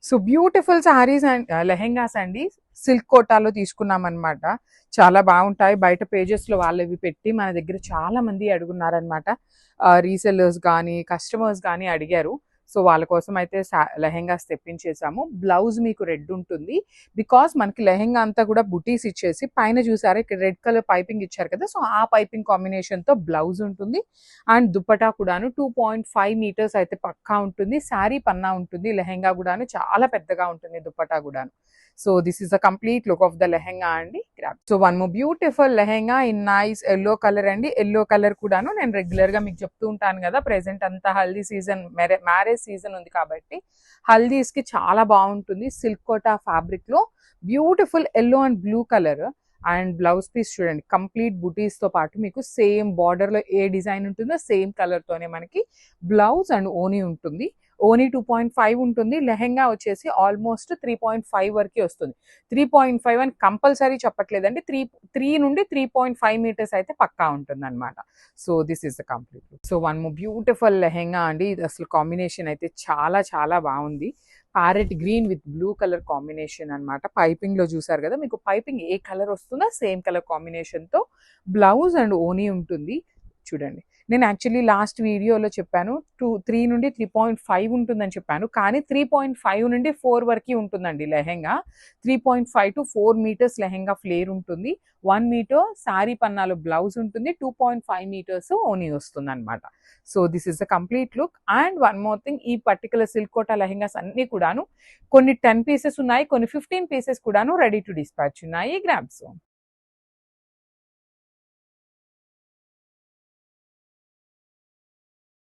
So beautiful saris and lehengas అండి silk కోటాలో తీసుకున్నాం అనమాట. చాలా బాగుంటాయి. బయట పేజెస్లో వాళ్ళవి పెట్టి మన దగ్గర చాలా మంది అడుగున్నారనమాట. రీసెల్లర్స్ కానీ కస్టమర్స్ కానీ అడిగారు. సో వాళ్ళ కోసం అయితే లెహెంగాస్ తెప్పించేసాము. బ్లౌజ్ మీకు రెడ్ ఉంటుంది. బికాస్ మనకి లెహెంగా అంతా కూడా బుటీస్ ఇచ్చేసి పైన చూసారా ఇక్కడ రెడ్ కలర్ పైపింగ్ ఇచ్చారు కదా, సో ఆ పైపింగ్ కాంబినేషన్తో బ్లౌజ్ ఉంటుంది. అండ్ దుప్పటా కూడాను 2.5 మీటర్స్ అయితే పక్కా ఉంటుంది. శారీ పన్నా ఉంటుంది. లెహెంగా కూడాను చాలా పెద్దగా ఉంటుంది దుప్పటా కూడాను. So this is the complete look of the lehenga అండి. So one more beautiful lehenga in nice yellow colour అండి. ఎల్లో కలర్ కూడాను నేను రెగ్యులర్ గా మీకు చెప్తూ ఉంటాను కదా, ప్రెసెంట్ అంతా హల్దీ సీజన్, మ్యారేజ్ సీజన్ ఉంది కాబట్టి హల్దీస్ కి చాలా బాగుంటుంది. సిల్క్ కోటా ఫ్యాబ్రిక్ లో beautiful yellow and blue colour. And blouse piece చూడండి, కంప్లీట్ బుటీస్ తో పాటు మీకు సేమ్ బార్డర్ లో ఏ డిజైన్ ఉంటుందో సేమ్ కలర్ తోనే మనకి బ్లౌజ్ అండ్ ఓనీ ఉంటుంది. ఓనీ 2.5 ఉంటుంది. లెహెంగా వచ్చేసి ఆల్మోస్ట్ 3.5 వరకు వస్తుంది. 3.5 అని కంపల్సరీ చెప్పట్లేదండి. త్రీ నుండి 3.5 మీటర్స్ అయితే పక్కా ఉంటుంది అనమాట. So this is the complete. So one more beautiful lehenga అండి. ఇది అసలు కాంబినేషన్ అయితే చాలా చాలా బాగుంది. Parrot green with blue colour combination అనమాట. పైపింగ్ లో చూసారు కదా, మీకు పైపింగ్ ఏ కలర్ వస్తుందో సేమ్ కలర్ కాంబినేషన్ తో బ్లౌజ్ అండ్ ఓనీ ఉంటుంది. చూడండి, నేను యాక్చువల్లీ లాస్ట్ వీడియోలో చెప్పాను 3 నుండి 3.5 ఉంటుందని చెప్పాను, కానీ 3.5 నుండి 4 వరకు ఉంటుందండి lehenga. 3.5 to 4 metres lehenga flare ఉంటుంది. 1 మీటర్ శారీ పన్నాలో బ్లౌజ్ ఉంటుంది. 2.5 మీటర్స్ ఓనీ వస్తుంది అనమాట. So this is the complete look. And one more thing, ఈ పర్టికులర్ సిల్క్ కోటా లెహెంగాస్ అన్ని కూడాను కొన్ని 10 పీసెస్ ఉన్నాయి, కొన్ని 15 పీసెస్ కూడాను రెడీ టు డిస్పాచ్ ఉన్నాయి. గ్రాబ్స్.